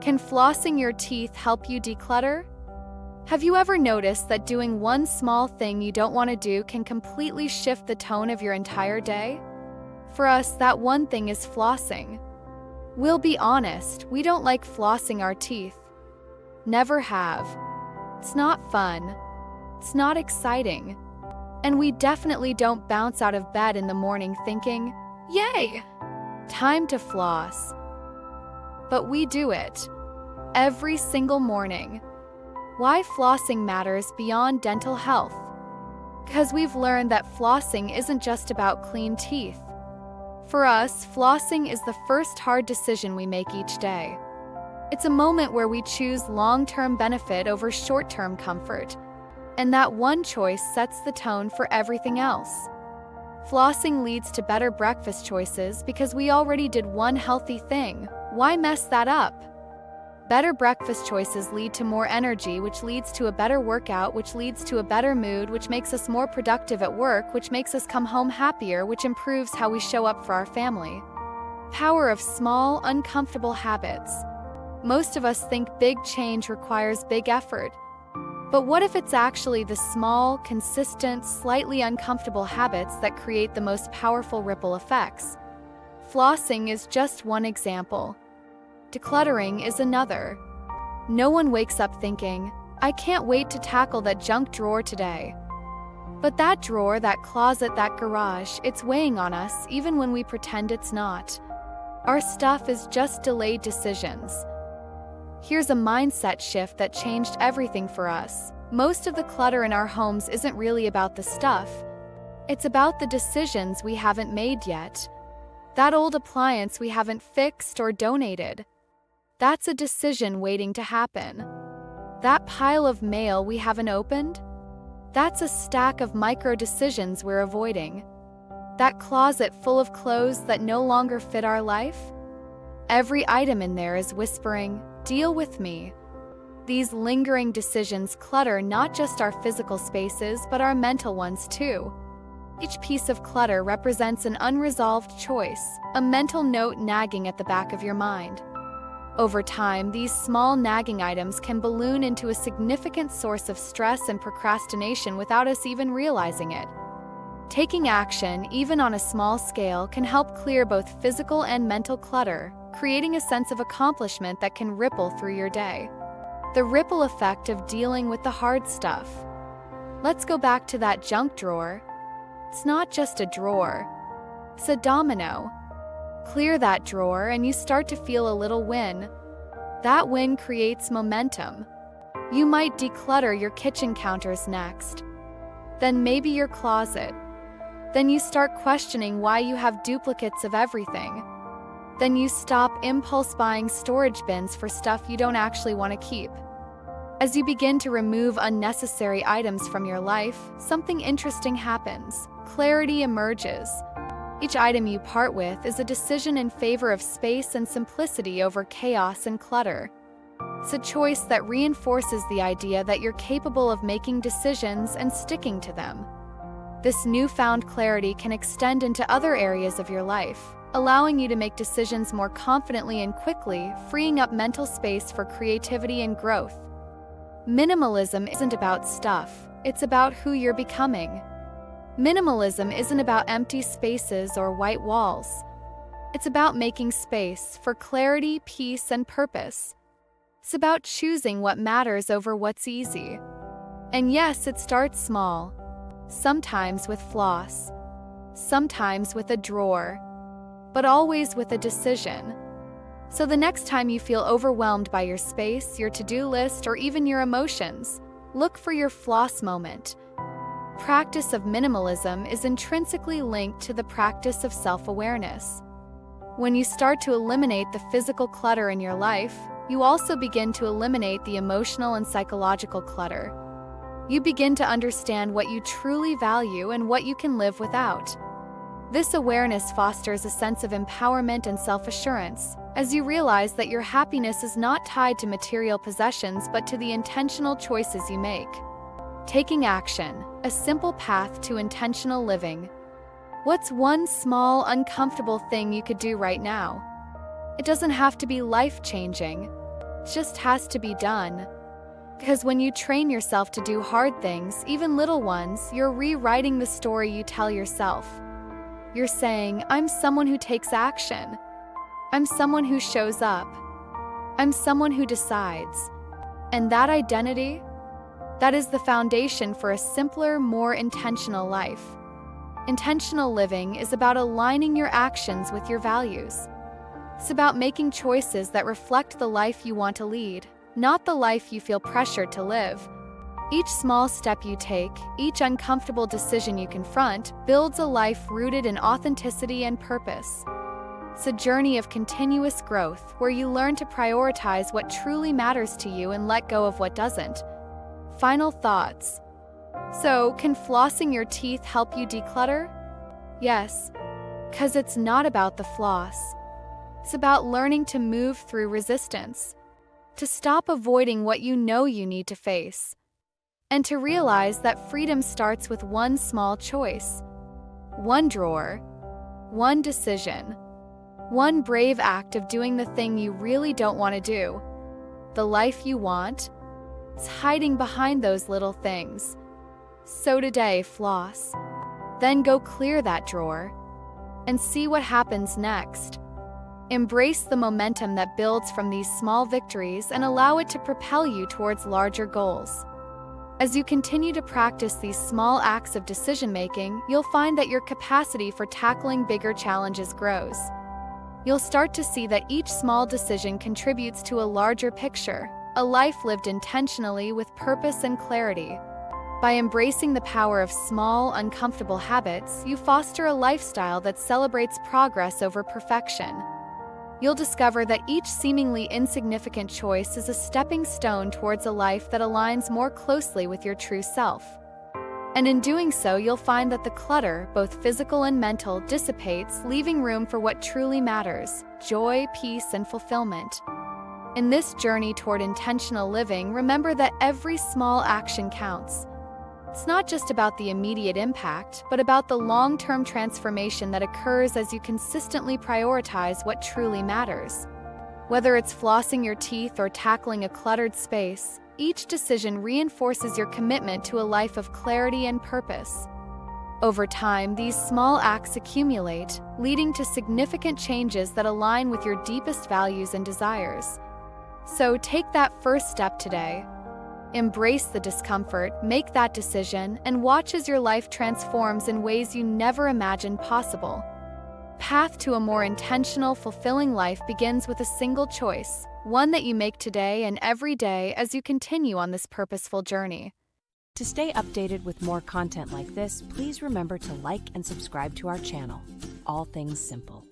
Can flossing your teeth help you declutter? Have you ever noticed that doing one small thing you don't want to do can completely shift the tone of your entire day? For us, that one thing is flossing. We'll be honest, we don't like flossing our teeth. Never have. It's not fun. It's not exciting. And we definitely don't bounce out of bed in the morning thinking, "Yay! Time to floss." But we do it. Every single morning. Why flossing matters beyond dental health? Because we've learned that flossing isn't just about clean teeth. For us, flossing is the first hard decision we make each day. It's a moment where we choose long-term benefit over short-term comfort, and that one choice sets the tone for everything else. Flossing leads to better breakfast choices because we already did one healthy thing. Why mess that up? Better breakfast choices lead to more energy, which leads to a better workout, which leads to a better mood, which makes us more productive at work, which makes us come home happier, which improves how we show up for our family. Power of small, uncomfortable habits. Most of us think big change requires big effort. But what if it's actually the small, consistent, slightly uncomfortable habits that create the most powerful ripple effects? Flossing is just one example. Decluttering is another. No one wakes up thinking, "I can't wait to tackle that junk drawer today." But that drawer, that closet, that garage, it's weighing on us even when we pretend it's not. Our stuff is just delayed decisions. Here's a mindset shift that changed everything for us. Most of the clutter in our homes isn't really about the stuff. It's about the decisions we haven't made yet. That old appliance we haven't fixed or donated. That's a decision waiting to happen. That pile of mail we haven't opened? That's a stack of micro decisions we're avoiding. That closet full of clothes that no longer fit our life? Every item in there is whispering, "Deal with me." These lingering decisions clutter not just our physical spaces but our mental ones too. Each piece of clutter represents an unresolved choice, a mental note nagging at the back of your mind. Over time, these small nagging items can balloon into a significant source of stress and procrastination without us even realizing it. Taking action, even on a small scale, can help clear both physical and mental clutter, creating a sense of accomplishment that can ripple through your day. The ripple effect of dealing with the hard stuff. Let's go back to that junk drawer. It's not just a drawer. It's a domino. Clear that drawer and you start to feel a little win. That win creates momentum. You might declutter your kitchen counters next. Then maybe your closet. Then you start questioning why you have duplicates of everything. Then you stop impulse buying storage bins for stuff you don't actually want to keep. As you begin to remove unnecessary items from your life, something interesting happens. Clarity emerges. Each item you part with is a decision in favor of space and simplicity over chaos and clutter. It's a choice that reinforces the idea that you're capable of making decisions and sticking to them. This newfound clarity can extend into other areas of your life, allowing you to make decisions more confidently and quickly, freeing up mental space for creativity and growth. Minimalism isn't about stuff, it's about who you're becoming. Minimalism isn't about empty spaces or white walls. It's about making space for clarity, peace, and purpose. It's about choosing what matters over what's easy. And yes, it starts small. Sometimes with floss. Sometimes with a drawer. But always with a decision. So the next time you feel overwhelmed by your space, your to-do list, or even your emotions, look for your floss moment. Practice of minimalism is intrinsically linked to the practice of self-awareness. When you start to eliminate the physical clutter in your life, you also begin to eliminate the emotional and psychological clutter. You begin to understand what you truly value and what you can live without. This awareness fosters a sense of empowerment and self-assurance, as you realize that your happiness is not tied to material possessions but to the intentional choices you make. Taking action, a simple path to intentional living. What's one small, uncomfortable thing you could do right now? It doesn't have to be life-changing. just has to be done. Because when you train yourself to do hard things, even little ones, you're rewriting the story you tell yourself. You're saying, I'm someone who takes action. I'm someone who shows up. I'm someone who decides. And that identity, that is the foundation for a simpler, more intentional life. Intentional living is about aligning your actions with your values. It's about making choices that reflect the life you want to lead, not the life you feel pressured to live. Each small step you take, each uncomfortable decision you confront, builds a life rooted in authenticity and purpose. It's a journey of continuous growth where you learn to prioritize what truly matters to you and let go of what doesn't. Final thoughts. So, can flossing your teeth help you declutter? Yes, because it's not about the floss. It's about learning to move through resistance, to stop avoiding what you know you need to face, and to realize that freedom starts with one small choice, one drawer, one decision, one brave act of doing the thing you really don't want to do. The life you want is hiding behind those little things. So today, floss. Then go clear that drawer and see what happens next. Embrace the momentum that builds from these small victories and allow it to propel you towards larger goals. As you continue to practice these small acts of decision-making, you'll find that your capacity for tackling bigger challenges grows. You'll start to see that each small decision contributes to a larger picture, a life lived intentionally with purpose and clarity. By embracing the power of small, uncomfortable habits, you foster a lifestyle that celebrates progress over perfection. You'll discover that each seemingly insignificant choice is a stepping stone towards a life that aligns more closely with your true self. And in doing so, you'll find that the clutter, both physical and mental, dissipates, leaving room for what truly matters: joy, peace, and fulfillment. In this journey toward intentional living, remember that every small action counts. It's not just about the immediate impact, but about the long-term transformation that occurs as you consistently prioritize what truly matters. Whether it's flossing your teeth or tackling a cluttered space, each decision reinforces your commitment to a life of clarity and purpose. Over time, these small acts accumulate, leading to significant changes that align with your deepest values and desires. So take that first step today. Embrace the discomfort, make that decision, and watch as your life transforms in ways you never imagined possible. Path to a more intentional, fulfilling life begins with a single choice, one that you make today and every day as you continue on this purposeful journey. To stay updated with more content like this, please remember to like and subscribe to our channel. All Things Simple.